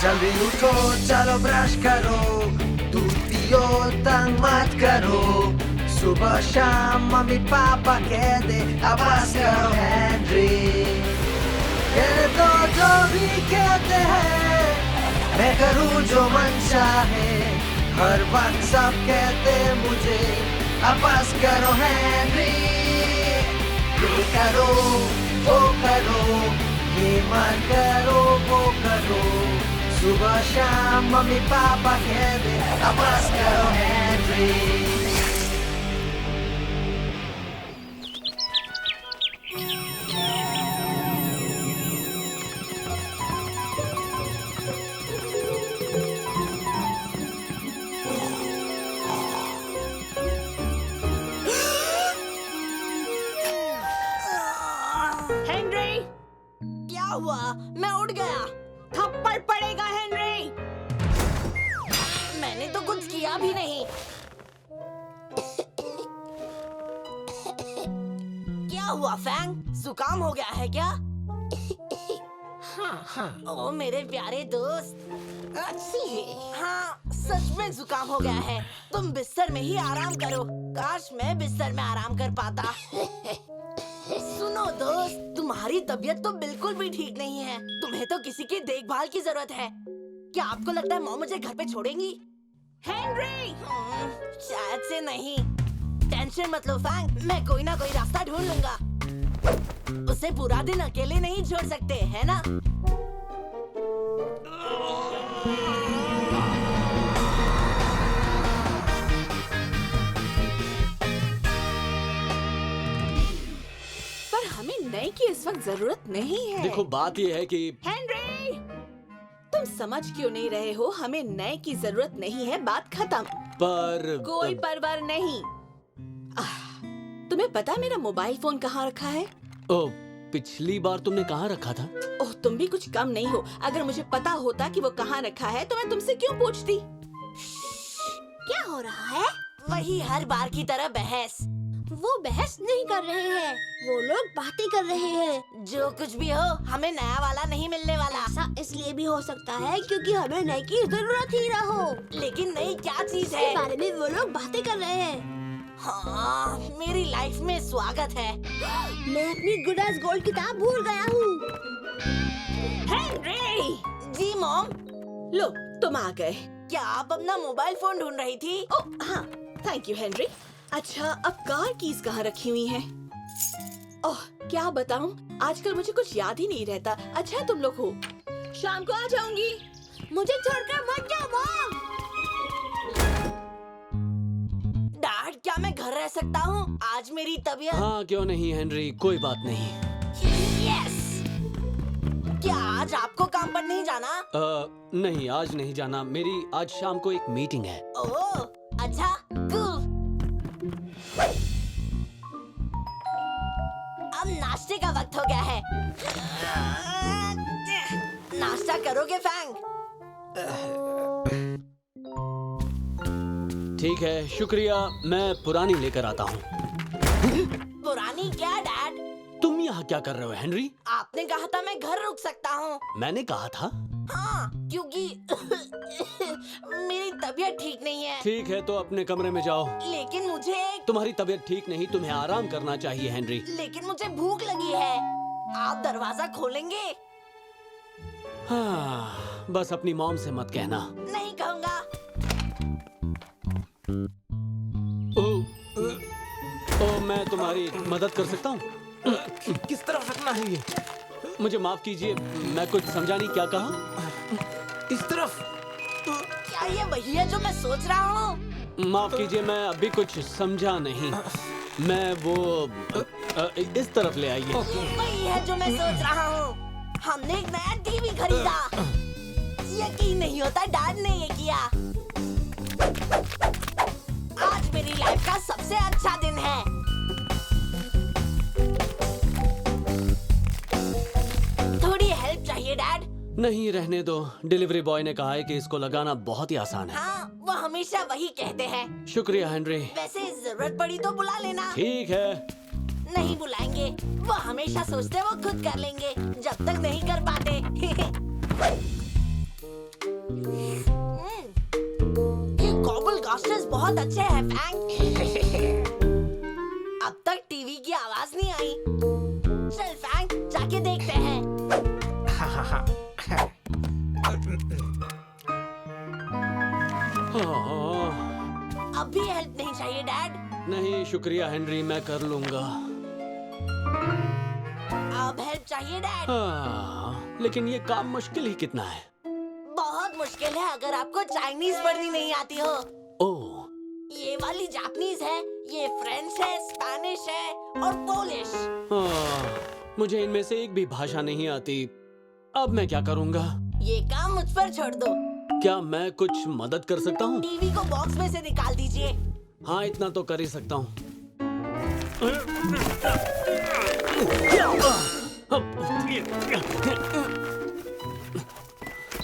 जल्दी उठो चलो ब्रश करो, दूध पियो तंग मत करो, सुबह शाम मम्मी पापा कह दे अब बस करो हेनरी। कहने तो जो भी कहते हैं, मैं करूँ जो मन चाहे, हर वक्त सब कहते मुझे अब बस करो हेनरी। ये करो वो करो, ये मत करो वो करो, सुबह शाम मम्मी पापा कह दे अब बस करो हेनरी। हेनरी, क्या हुआ? मैं उठ गया। थप्पड़ पड़ेगा हेनरी। मैंने तो कुछ किया भी नहीं। क्या हुआ फैंग? जुकाम हो गया है क्या? हाँ। ओ मेरे प्यारे दोस्त, अच्छी है। हाँ, सच में जुकाम हो गया है। तुम बिस्तर में ही आराम करो। काश मैं बिस्तर में आराम कर पाता। सुनो दोस्त, तुम्हारी तबीयत तो बिल्कुल भी ठीक नहीं है। तुम्हें तो किसी की देखभाल की जरूरत है। क्या आपको लगता है मॉम मुझे घर पे छोड़ेंगी? हेनरी! शायद से नहीं। टेंशन मत लो फैंग, मैं कोई ना कोई रास्ता ढूंढ लूंगा। उसे पूरा दिन अकेले नहीं छोड़ सकते, है ना? पर हमें नए की इस वक्त जरूरत नहीं है। देखो बात ये है कि हेनरी, तुम समझ क्यों नहीं रहे हो? हमें नए की जरूरत नहीं है, बात खत्म। पर कोई परवर नहीं। तुम्हें पता है मेरा मोबाइल फोन कहाँ रखा है? ओ, पिछली बार तुमने कहाँ रखा था? ओह, तुम भी कुछ कम नहीं हो। अगर मुझे पता होता कि वो कहाँ रखा है तो मैं तुमसे क्यों पूछती? क्या हो रहा है? वही हर बार की तरह बहस। वो बहस नहीं कर रहे हैं, वो लोग बातें कर रहे हैं। जो कुछ भी हो, हमें नया वाला नहीं मिलने वाला। ऐसा इसलिए भी हो सकता है क्योंकि हमें नए की जरूरत ही ना हो। लेकिन नई क्या चीज इसके है? बारे में वो लोग बातें कर रहे हैं। हाँ, मेरी लाइफ में स्वागत है। मैं अपनी गुड एज गोल्ड किताब भूल गया हूँ। हेनरी! जी मॉम। लो, तुम आ गए। क्या आप अपना मोबाइल फोन ढूंढ रही थी? ओह हाँ, थैंक यू हेनरी। अच्छा, अब कार कीज कहाँ रखी हुई हैं? ओह, क्या बताऊं, आजकल मुझे कुछ याद ही नहीं रहता। अच्छा तुम लोग हो, शाम को आ जाऊंगी। मुझे छोड़कर मत जाओ मॉम। डैड, क्या मैं घर रह सकता हूँ? आज मेरी तबीयत। हाँ क्यों नहीं हेनरी, कोई बात नहीं। यस। क्या आज आपको काम पर नहीं जाना? नहीं आज नहीं जाना, मेरी आज शाम को एक मीटिंग है। ओह, अच्छा, कूल। अब नाश्ते का वक्त हो गया है। नाश्ता करोगे फैंग? ठीक है, शुक्रिया, मैं पुरानी लेकर आता हूँ। पुरानी क्या डैड? तुम यहाँ क्या कर रहे हो हेनरी? आपने कहा था मैं घर रुक सकता हूँ। मैंने कहा था। हाँ, क्योंकि मेरी तबीयत ठीक नहीं है। ठीक है तो अपने कमरे में जाओ। लेकिन मुझे तुम्हारी तबीयत ठीक नहीं, तुम्हें आराम करना चाहिए हेनरी। लेकिन मुझे भूख लगी है। आप दरवाजा खोलेंगे? हाँ, बस अपनी मॉम से मत कहना। नहीं कहूँगा। ओ, मैं तुम्हारी मदद कर सकता हूँ? किस तरफ रखना है ये? मुझे माफ कीजिए, मैं कुछ समझा नहीं, क्या कहा? इस तरफ। क्या ये वही है जो मैं सोच रहा हूँ? माफ कीजिए, मैं अभी कुछ समझा नहीं। मैं वो इस तरफ ले आइए। वही है जो मैं सोच रहा हूँ। हमने एक नया टीवी खरीदा। यकीन नहीं होता डैड ने ये किया। आज मेरी लाइफ का सबसे अच्छा दिन है। थोड़ी हेल्प चाहिए डैड? नहीं रहने दो, डिलीवरी बॉय ने कहा है कि इसको लगाना बहुत ही आसान है। हाँ, वो हमेशा वही कहते हैं। शुक्रिया हेनरी। वैसे जरूरत पड़ी तो बुला लेना। ठीक है। नहीं बुलाएंगे, वो हमेशा सोचते वो खुद कर लेंगे, जब तक नहीं कर पाते। पॉस्टर्स बहुत अच्छे हैं फैंक। अब तक टीवी की आवाज नहीं आई। चल फैंक, जाके देखते हैं। अब भी हेल्प नहीं चाहिए डैड? नहीं शुक्रिया हेनरी, मैं कर लूंगा। अब हेल्प चाहिए डैड? लेकिन ये काम मुश्किल ही कितना है। बहुत मुश्किल है अगर आपको चाइनीज पढ़नी नहीं आती हो। ओह, ये वाली जापानीज है, ये फ्रेंच है, स्पेनिश है और पोलिश। मुझे इनमें से एक भी भाषा नहीं आती। अब मैं क्या करूंगा? ये काम मुझ पर छोड़ दो। क्या मैं कुछ मदद कर सकता हूँ? टीवी को बॉक्स में से निकाल दीजिए। हाँ, इतना तो कर ही सकता हूँ।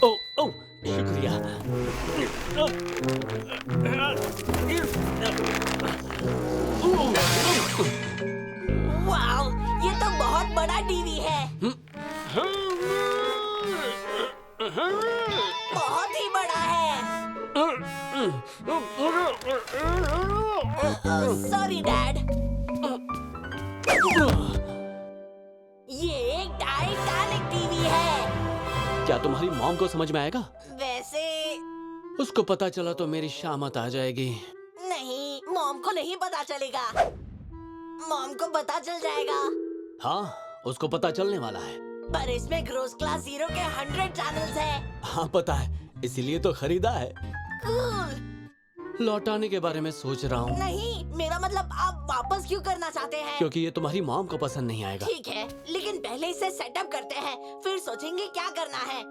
ओह ओह, शुक्रिया। वाओ, ये तो बहुत बड़ा टीवी है। बहुत ही बड़ा है। Sorry dad. ये एक टाइटैनिक टीवी है। क्या तुम्हारी मॉम को समझ में आएगा? वैसे उसको पता चला तो मेरी शामत आ जाएगी। नहीं, मॉम को नहीं पता चलेगा। मॉम को पता चल जाएगा। हाँ, उसको पता चलने वाला है। पर इसमें ग्रोस क्लास 0 के 100 चैनल्स हैं। हाँ पता है, इसीलिए तो खरीदा है। कूल। लौटाने के बारे में सोच रहा हूँ। नहीं, मेरा मतलब आप वापस क्यों करना चाहते हैं? क्योंकि ये तुम्हारी मॉम को पसंद नहीं आएगा। ठीक है, लेकिन पहले इसे सेटअप करते हैं, फिर सोचेंगे क्या करना है।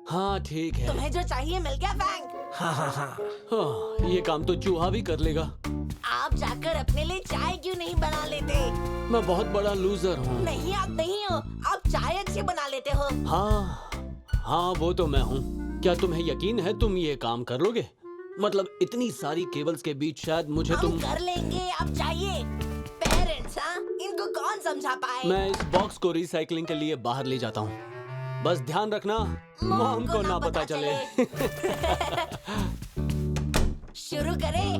हाँ ठीक है। तुम्हें जो चाहिए मिल गया फैंक? हाँ, ये काम तो चूहा भी कर लेगा। आप जाकर अपने लिए चाय क्यों नहीं बना लेते? मैं बहुत बड़ा लूजर हूँ। नहीं, आप नहीं हो। आप चाय अच्छी बना लेते हो। हाँ, वो तो मैं हूँ। क्या तुम्हें यकीन है तुम ये काम कर लोगे? मतलब इतनी सारी केबल्स के बीच शायद मुझे हम तुम। कर लेंगे, आप चाहिए। पेरेंट्स, हाँ, इनको कौन समझा पाए? मैं इस बॉक्स को रिसाइकलिंग के लिए बाहर ले जाता हूँ। बस ध्यान रखना मॉम को ना पता चले। शुरू करें?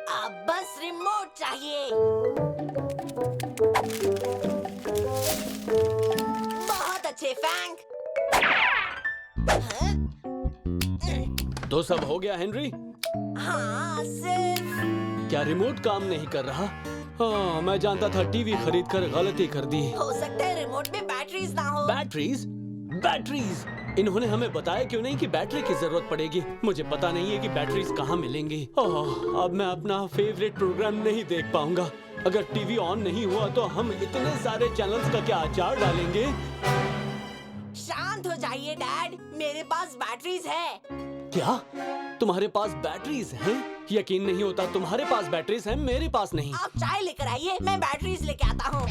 अब बस रिमोट चाहिए। बहुत अच्छे फैंक। हाँ? तो सब हो गया हेनरी? हाँ, सिर्फ क्या रिमोट काम नहीं कर रहा? हाँ, मैं जानता था टीवी खरीद कर गलती कर दी। हो सकता है रिमोट में बैटरीज ना हो। बैटरीज? बैटरीज? इन्होंने हमें बताया क्यों नहीं कि बैटरी की जरूरत पड़ेगी? मुझे पता नहीं है कि बैटरीज कहाँ मिलेंगी। अब मैं अपना फेवरेट प्रोग्राम नहीं देख पाऊंगा। अगर टीवी ऑन नहीं हुआ तो हम इतने सारे चैनल्स का क्या अचार डालेंगे? शांत हो जाइए डैड, मेरे पास बैटरीज है। क्या तुम्हारे पास बैटरीज हैं? यकीन नहीं होता, तुम्हारे पास बैटरीज हैं, मेरे पास नहीं। आप चाय लेकर आइए, मैं बैटरीज लेके आता हूँ।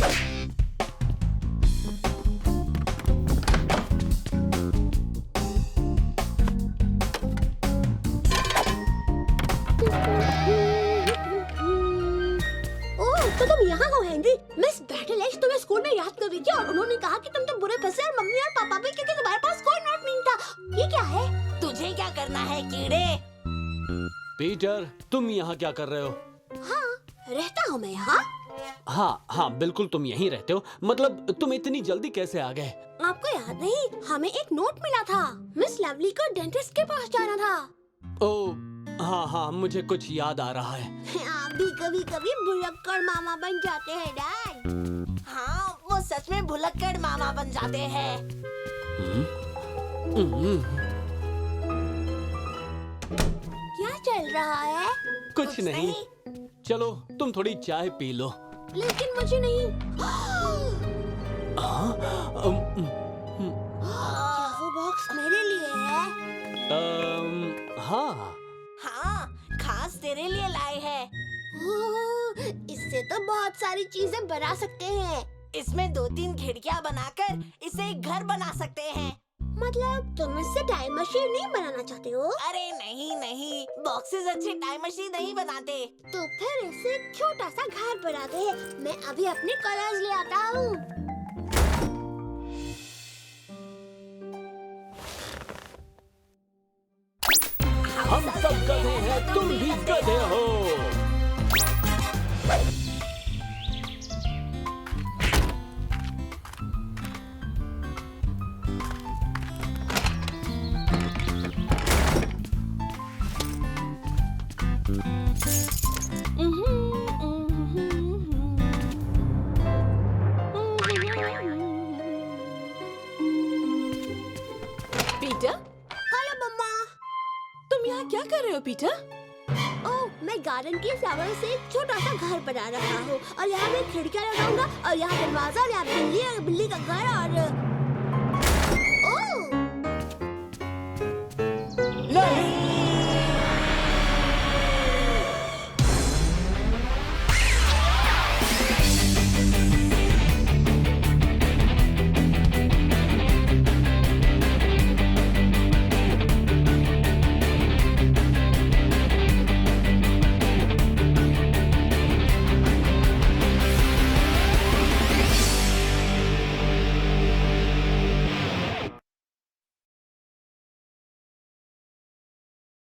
तो तुम यहाँ हो हेनरी। मिस बैटल एज तुम्हें स्कूल में याद कर रही थी और उन्होंने कहा कि तुम तो बुरे फंसे और मम्मी और पापा भी, क्योंकि तुम्हारे पास कोई नोट नहीं था। ये क्या है? तुझे क्या करना है कीड़े? पीटर, तुम यहाँ क्या कर रहे हो? हाँ, रहता हूँ मैं यहाँ। हाँ, बिल्कुल तुम यहीं रहते हो। मतलब तुम इतनी जल्दी कैसे आ गए? आपको याद नहीं, हमें एक नोट मिला था। मिस लवली को डेंटिस्ट के पास जाना था। ओह हाँ, मुझे कुछ याद आ रहा है। आप भी कभी कभी भुलक्कड़ मामा बन जाते हैं डैड। हाँ, वो सच में भुलक्कड़ मामा बन जाते हैं। क्या चल रहा है? कुछ नहीं। चलो तुम थोड़ी चाय पी लो। लेकिन मुझे नहीं। क्या वो बॉक्स मेरे लिए है? हाँ, खास तेरे लिए लाए हैं। इससे तो बहुत सारी चीजें बना सकते हैं। इसमें 2-3 खिड़कियाँ बनाकर इसे एक घर बना सकते हैं। मतलब तुम इससे टाइम मशीन नहीं बनाना चाहते हो? अरे नहीं, बॉक्सेस अच्छे टाइम मशीन नहीं बनाते। तो फिर इसे एक छोटा सा घर बनाते हैं। मैं अभी अपने कलर्स ले आता हूँ। सब गधे हैं, तुम भी गधे हो। पीटर, हेलो मम्मा। तुम यहाँ क्या कर रहे हो पीटर? ओह, मैं गार्डन के फ्लावर से एक छोटा सा घर बना रहा हूँ और यहाँ मैं खिड़कियाँ लगाऊंगा और यहाँ दरवाजा और यहाँ बिल्ली